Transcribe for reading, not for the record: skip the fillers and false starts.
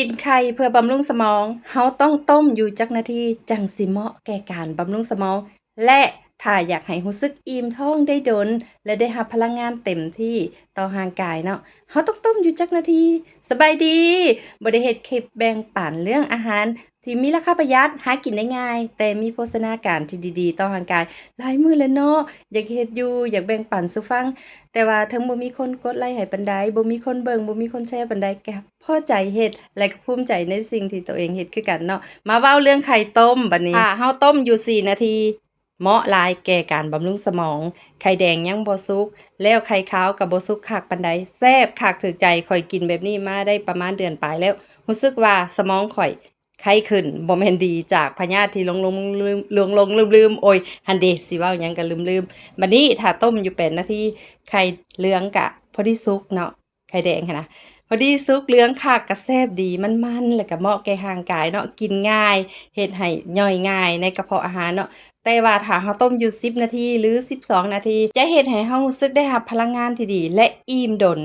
กินไข่เพื่อบำรุงสมองเฮาต้องต้มอยู่จักนาทีจั่งสิเหมาะแก่การบำรุงสมอง และถ้าอยากให้รู้สึกอิ่มท้องได้ดน และได้รับพลังงานเต็มที่ต่อร่างกายเนาะเฮาต้องต้มอยู่จักนาที สบายดีบ่ได้เฮ็ดคลิปแบ่งปันเรื่องอาหารที่มีราคาประหยัดหากินได้ง่าย แต่มีโภชนาการที่ดีๆต่อร่างกายหลายมื้อแล้วเนาะอยากเฮ็ดอยู่อยากแบ่งปันสู่ฟัง แต่ว่าถึงบ่มีคนกดไลค์ให้ปานใดบ่มีคนเบิ่งบ่มีคนแชร์ปานใดก็พอใจเฮ็ดและก็ภูมิใจในสิ่งที่ตัวเองเฮ็ดคือกันเนาะมาเว้าเรื่องไข่ต้มบัดนี้ถ้าเฮาต้มอยู่4นาทีเหมาะหลายแก่การบำรุงสมองไข่แดงยังบ่สุกแล้วไข่ขาวก็บ่สุกคักปานใดแซ่บคักถูกใจข้อยกินแบบนี้มาได้ประมาณเดือนปลายแล้วรู้สึกว่าสมองข้อยไข้ขึ้นบ่แม่นดีจากพยาธิที่หลงๆลืมๆโอ๊ยหั้นเดะสิเว้าหยังก็ลืมๆบัดนี้ถ้าต้มอยู่8นาที ไข่เหลืองกะพอดีสุกเนาะไข่แดงหั้นนะพอดีสุกเหลืองคักก็แซ่บดีมันๆแล้วก็เหมาะแก่ร่างกายเนาะกินง่ายเฮ็ดให้ย่อยง่ายในกระเพาะอาหารเนาะแต่ว่าถ้าเราต้มอยู่10นาทีหรือ12นาทีจะเฮ็ดให้เรารู้สึกได้รับพลังงานที่ดีและอิ่มดน